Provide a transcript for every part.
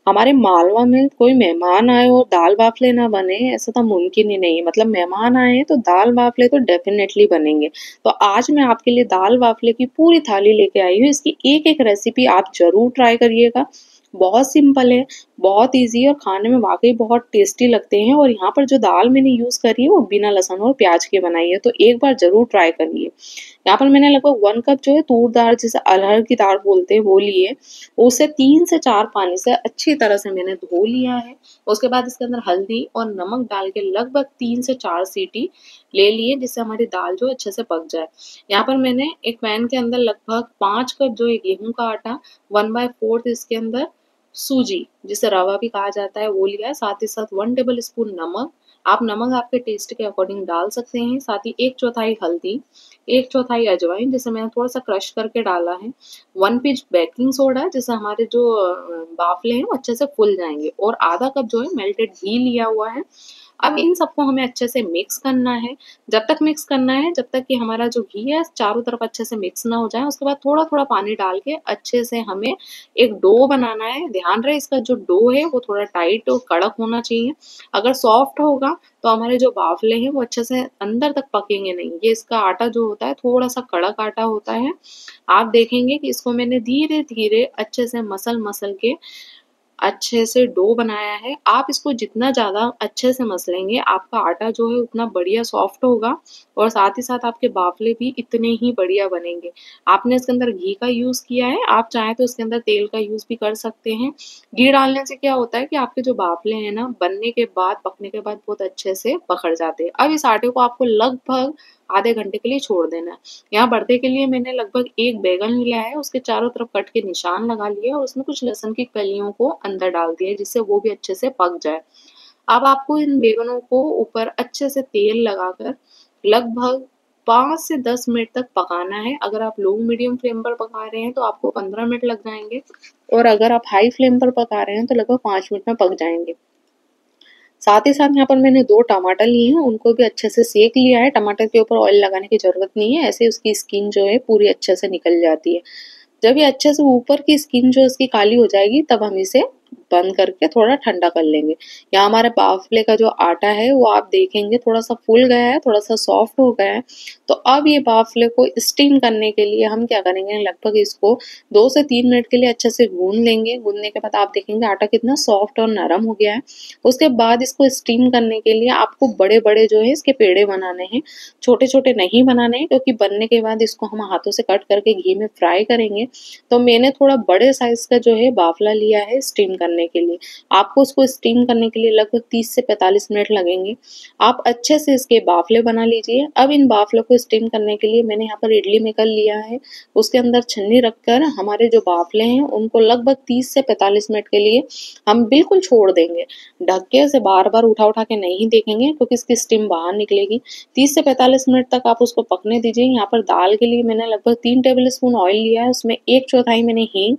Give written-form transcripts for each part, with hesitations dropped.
हमारे मालवा में कोई मेहमान आए और दाल बाफले ना बने ऐसा तो मुमकिन ही नहीं है। मतलब मेहमान आए हैं तो दाल बाफले तो डेफिनेटली बनेंगे। तो आज मैं आपके लिए दाल बाफले की पूरी थाली लेके आई हूँ। इसकी एक एक रेसिपी आप जरूर ट्राई करिएगा। बहुत सिंपल है, बहुत इजी है और खाने में वाकई बहुत टेस्टी लगते हैं। और यहाँ पर जो दाल मैंने यूज करी है वो बिना लहसुन और प्याज की बनाई है, तो एक बार जरूर ट्राई करिए। यहाँ पर मैंने लगभग 1 कप जो है तूर दाल, जिसे अरहर की दाल बोलते हैं, वो लिए। उसे 3 से 4 पानी से अच्छी तरह से मैंने धो लिया है। उसके बाद इसके अंदर हल्दी और नमक डाल के लगभग 3 से 4 सीटी ले लिए, जिससे हमारी दाल जो अच्छे से पक जाए। यहाँ पर मैंने एक पैन के अंदर लगभग 5 कप जो है गेहूं का आटा, 1/4 इसके अंदर सूजी, जिसे रवा भी कहा जाता है, वो लिया है। साथ ही साथ 1 टेबल स्पून नमक, आप नमक आपके टेस्ट के अकॉर्डिंग डाल सकते हैं। साथ ही 1/4 हल्दी, 1/4 अजवाइन, जिसे मैंने थोड़ा सा क्रश करके डाला है। 1 पिंच बेकिंग सोडा, जिससे हमारे जो बाफले हैं वो अच्छे से फूल जाएंगे। और आधा कप जो है मेल्टेड घी लिया हुआ है। अब इन सबको हमें अच्छे से मिक्स करना है। जब तक मिक्स करना है जब तक कि हमारा जो घी है चारों तरफ अच्छे से मिक्स ना हो जाए। उसके बाद थोड़ा थोड़ा पानी डाल के अच्छे से हमें एक डो बनाना है। ध्यान रहे इसका जो डो है वो थोड़ा टाइट और कड़क होना चाहिए। अगर सॉफ्ट होगा तो हमारे जो बाफले हैं वो अच्छे से अंदर तक पकेंगे नहीं। ये इसका आटा जो होता है थोड़ा सा कड़क आटा होता है। आप देखेंगे कि इसको मैंने धीरे धीरे अच्छे से मसल मसल के अच्छे से डो बनाया है। आप इसको जितना ज़्यादा अच्छे से मसलेंगे आपका आटा जो है उतना बढ़िया सॉफ्ट होगा और साथ ही साथ आपके बाफले भी इतने ही बढ़िया बनेंगे। आपने इसके अंदर घी का यूज़ किया है, आप चाहें तो इसके अंदर तेल का यूज़ भी कर सकते हैं। घी डालने से क्या होता है कि आपके जो बाफले हैं ना, बनने के बाद, पकने के बाद बहुत अच्छे से पकड़ जाते हैं। अब इस आटे को आपको लगभग आधे घंटे के लिए छोड़ देना है। यहाँ भरते के लिए मैंने लगभग एक बैगन लिया है, उसके चारों तरफ कट के निशान लगा लिए और उसमें कुछ लहसुन की कलियों को अंदर डाल दिया, जिससे वो भी अच्छे से पक जाए। अब आपको इन बैगनों को ऊपर अच्छे से तेल लगाकर लगभग 5 से 10 मिनट तक पकाना है। अगर आप लो मीडियम फ्लेम पर पका रहे हैं तो आपको 15 मिनट लग जाएंगे, और अगर आप हाई फ्लेम पर पका रहे हैं तो लगभग 5 मिनट में पक जाएंगे। साथ ही साथ यहाँ पर मैंने 2 टमाटर लिए हैं, उनको भी अच्छे से सेक लिया है। टमाटर के ऊपर ऑयल लगाने की जरूरत नहीं है, ऐसे उसकी स्किन जो है पूरी अच्छे से निकल जाती है। जब ये अच्छे से ऊपर की स्किन जो इसकी काली हो जाएगी तब हम इसे बंद करके थोड़ा ठंडा कर लेंगे। यहाँ हमारे बाफले का जो आटा है वो आप देखेंगे थोड़ा सा फूल गया है, थोड़ा सा सॉफ्ट हो गया है। तो अब ये बाफले को स्टीम करने के लिए हम क्या करेंगे, लगभग इसको 2 से 3 मिनट के लिए अच्छे से गूंद लेंगे। गूंदने के बाद आप देखेंगे आटा कितना सॉफ्ट और नरम हो गया है। उसके बाद इसको स्टीम करने के लिए आपको बड़े बड़े जो है इसके पेड़े बनाने हैं, छोटे छोटे नहीं बनाने हैं, क्योंकि बनने के बाद इसको हम हाथों से कट करके घी में फ्राई करेंगे। तो मैंने थोड़ा बड़े साइज का जो है बाफला लिया है स्टीम करने के लिए। आपको उसको स्टीम करने के लिए लगभग 30 से 45 मिनट लगेंगे। आप अच्छे से इसके बाफले बना लीजिए। अब इन बाफलों को स्टीम करने के लिए मैंने यहाँ पर इडली मेकर लिया है, उसके अंदर छन्नी रखकर हमारे जो बाफले हैं उनको लगभग 30 से 45 मिनट के लिए हम बिल्कुल छोड़ देंगे। ढक के से बार बार उठा उठा के नहीं देखेंगे, क्योंकि इसकी स्टीम बाहर निकलेगी। 30 से 45 मिनट तक आप उसको पकने दीजिए। यहाँ पर दाल के लिए मैंने लगभग 3 टेबल स्पून ऑयल लिया है, उसमें 1/4 मैंने हींग,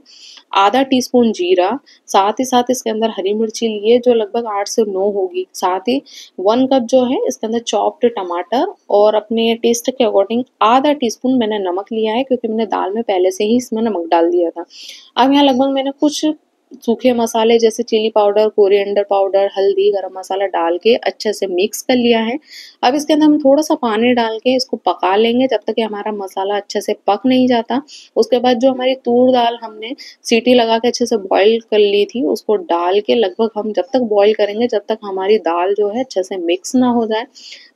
आधा टीस्पून जीरा, साथ ही साथ इसके अंदर हरी मिर्ची लिए जो लगभग 8 से 9 होगी। साथ ही 1 कप जो है इसके अंदर चॉप्ड टमाटर, और अपने टेस्ट के अकॉर्डिंग आधा टीस्पून मैंने नमक लिया है, क्योंकि मैंने दाल में पहले से ही इसमें नमक डाल दिया था। अब यहाँ लगभग मैंने कुछ सूखे मसाले जैसे चिली पाउडर, कोरिएंडर पाउडर, हल्दी, गरम मसाला डाल के अच्छे से मिक्स कर लिया है। अब इसके अंदर हम थोड़ा सा पानी डाल के इसको पका लेंगे जब तक कि हमारा मसाला अच्छे से पक नहीं जाता। उसके बाद जो हमारी तूर दाल हमने सीटी लगा के अच्छे से बॉईल कर ली थी उसको डाल के लगभग हम जब तक बॉईल करेंगे जब तक हमारी दाल जो है अच्छे से मिक्स ना हो जाए।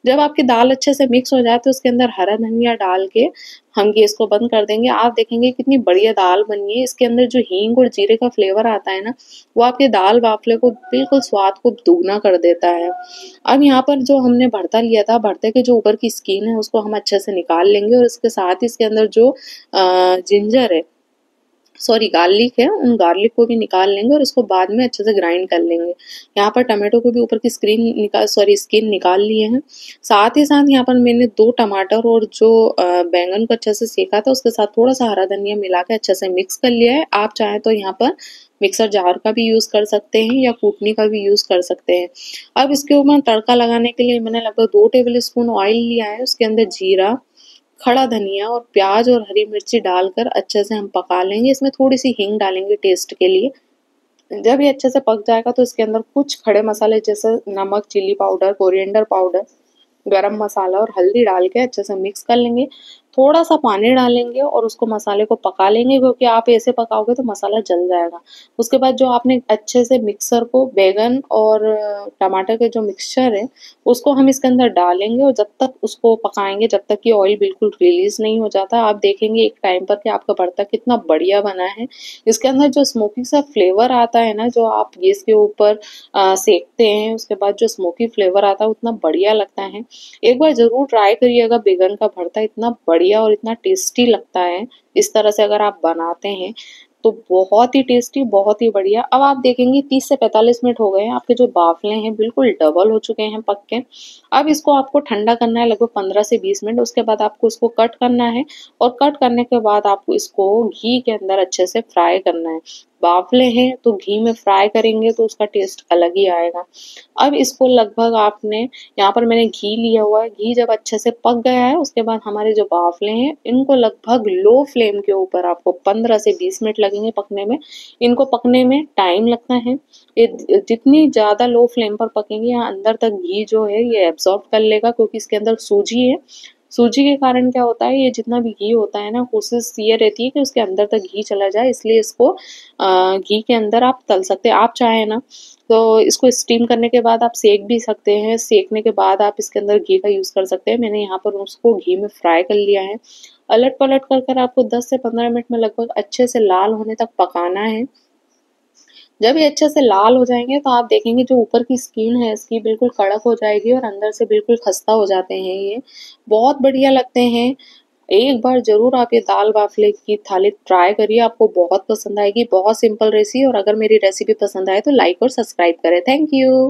जब आपकी दाल अच्छे से मिक्स हो जाए तो उसके अंदर हरा धनिया डाल के हम गैस को बंद कर देंगे। आप देखेंगे कितनी बढ़िया दाल बनी है। इसके अंदर जो हींग और जीरे का फ्लेवर आता है ना, वो आपके दाल बाफले को बिल्कुल स्वाद को दुगना कर देता है। अब यहाँ पर जो हमने भरता लिया था, भरते के जो ऊपर की स्किन है उसको हम अच्छे से निकाल लेंगे, और इसके साथ ही इसके अंदर जो जिंजर है, सॉरी गार्लिक है, उन गार्लिक को भी निकाल लेंगे और इसको बाद में अच्छे से ग्राइंड कर लेंगे। यहाँ पर टमाटो को भी ऊपर की स्किन निकाल लिए हैं। साथ ही साथ यहाँ पर मैंने 2 टमाटर और जो बैंगन को अच्छे से सेका था उसके साथ थोड़ा सा हरा धनिया मिला के अच्छे से मिक्स कर लिया है। आप चाहें तो यहाँ पर मिक्सर जार का भी यूज़ कर सकते हैं या कूटनी का भी यूज़ कर सकते हैं। अब इसके ऊपर तड़का लगाने के लिए मैंने लगभग 2 टेबल स्पून ऑयल लिया है, उसके अंदर जीरा, खड़ा धनिया और प्याज और हरी मिर्ची डालकर अच्छे से हम पका लेंगे। इसमें थोड़ी सी हींग डालेंगे टेस्ट के लिए। जब ये अच्छे से पक जाएगा तो इसके अंदर कुछ खड़े मसाले जैसे नमक, चिली पाउडर, कोरिएंडर पाउडर, गरम मसाला और हल्दी डाल के अच्छे से मिक्स कर लेंगे। थोड़ा सा पानी डालेंगे और उसको मसाले को पका लेंगे, क्योंकि आप ऐसे पकाओगे तो मसाला जल जाएगा। उसके बाद जो आपने अच्छे से मिक्सर को बैगन और टमाटर के जो मिक्सचर है उसको हम इसके अंदर डालेंगे और जब तक उसको पकाएंगे जब तक कि ऑयल बिल्कुल रिलीज नहीं हो जाता। आप देखेंगे एक टाइम पर कि आपका भरता कितना बढ़िया बना है। इसके अंदर जो स्मोकी सा फ्लेवर आता है ना, जो आप गैस के ऊपर सेकते हैं उसके बाद जो स्मोकी फ्लेवर आता है उतना बढ़िया लगता है। एक बार ज़रूर ट्राई करिएगा, बैगन का भरता इतना बढ़िया और इतना टेस्टी लगता है। इस तरह से अगर आप बनाते हैं तो बहुत ही टेस्टी, बहुत ही बढ़िया। अब आप देखेंगे 30 से 45 मिनट हो गए हैं, आपके जो बाफले हैं बिल्कुल डबल हो चुके हैं पक के। अब इसको आपको ठंडा करना है लगभग 15 से 20 मिनट। उसके बाद आपको इसको कट करना है और कट करने के बाद आपको इसको घी के अंदर अच्छे से फ्राई करना है। बाफले हैं तो घी में फ्राई करेंगे तो उसका टेस्ट अलग ही आएगा। अब इसको लगभग आपने, यहाँ पर मैंने घी लिया हुआ है, घी जब अच्छे से पक गया है उसके बाद हमारे जो बाफले हैं इनको लगभग लो फ्लेम के ऊपर आपको 15 से 20 मिनट लगेंगे पकने में। इनको पकने में टाइम लगता है। ये जितनी ज़्यादा लो फ्लेम पर पकेंगे यहाँ अंदर तक घी जो है ये एब्जॉर्ब कर लेगा, क्योंकि इसके अंदर सूजी है। सूजी के कारण क्या होता है, ये जितना भी घी होता है ना कोशिश ये रहती है कि उसके अंदर तक घी चला जाए, इसलिए इसको घी के अंदर आप तल सकते हैं। आप चाहें ना तो इसको स्टीम करने के बाद आप सेक भी सकते हैं, सेकने के बाद आप इसके अंदर घी का यूज़ कर सकते हैं। मैंने यहाँ पर उसको घी में फ्राई कर लिया है। अलट पलट कर कर आपको 10 से 15 मिनट में लगभग अच्छे से लाल होने तक पकाना है। जब ये अच्छे से लाल हो जाएंगे तो आप देखेंगे जो ऊपर की स्किन है इसकी बिल्कुल कड़क हो जाएगी और अंदर से बिल्कुल खस्ता हो जाते हैं। ये बहुत बढ़िया लगते हैं। एक बार ज़रूर आप ये दाल बाफले की थाली ट्राई करिए, आपको बहुत पसंद आएगी। बहुत सिंपल रेसिपी, और अगर मेरी रेसिपी पसंद आए तो लाइक और सब्सक्राइब करें। Thank you.